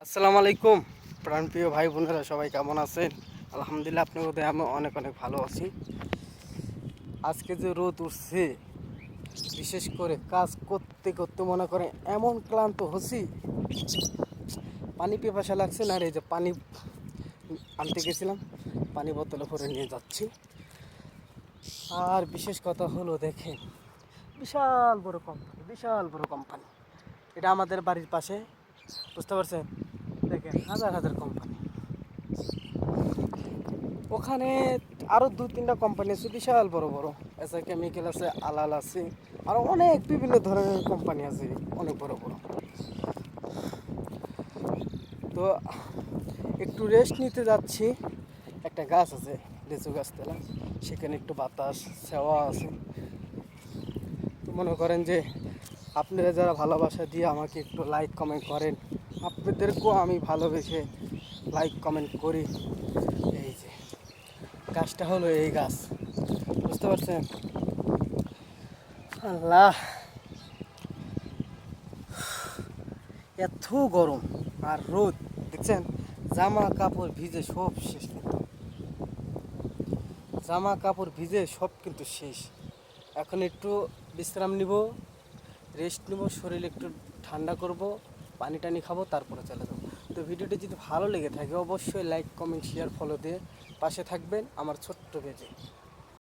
আসসালামু আলাইকুম প্রাণপ্রিয় ভাই বোনেরা, সবাই কেমন আছেন? আলহামদুলিল্লাহ, আপনার মধ্যে আমি অনেক অনেক ভালো আছি। আজকে যে রোদ উঠছে, বিশেষ করে কাজ করতে করতে মনে করে এমন ক্লান্ত হচ্ছি, পানি পিপাসা লাগছে না। আর এই যে পানি আনতে গেছিলাম, পানি বোতলে ভরে নিয়ে যাচ্ছি। আর বিশেষ কথা হলো, দেখেন, বিশাল বড় কোম্পানি, বিশাল বড় কোম্পানি। এটা আমাদের বাড়ির পাশে, বুঝতে পারছেন? দেখেন, হাজার হাজার কোম্পানি। ওখানে আরও দু তিনটা কোম্পানি আছে, বিশাল বড় বড়। এসআই কেমিক্যাল আছে, আলাল আছে, আরও অনেক বিভিন্ন ধরনের কোম্পানি আছে, অনেক বড় বড়। তো একটু রেস্ট নিতে যাচ্ছি। একটা গাছ আছে, লিচু গাছতলা, সেখানে একটু বাতাস ছাওয়া আছে। তো মনে করেন যে আপনারা যারা ভালোবাসা দিয়ে আমাকে একটু লাইক কমেন্ট করেন, আপনাদেরকেও আমি ভালোবেসে লাইক কমেন্ট করি। এই যে গাছটা হলো এই গাছ, বুঝতে পারছেন? আল্লাহ, এত গরম আর রোদ, দেখছেন? জামা কাপড় ভিজে সব শেষ, কিন্তু জামা কাপড় ভিজে সব কিন্তু শেষ। এখন একটু বিশ্রাম নিব, রেস্ট নিব, শরীর একটু ঠান্ডা করব, পানি টানি খাবো, তারপরে চলে যাবো। তো ভিডিওটি যদি ভালো লেগে থাকে, অবশ্যই লাইক কমেন্ট শেয়ার ফলো দিয়ে পাশে থাকবেন আমার ছোট্ট পেজে।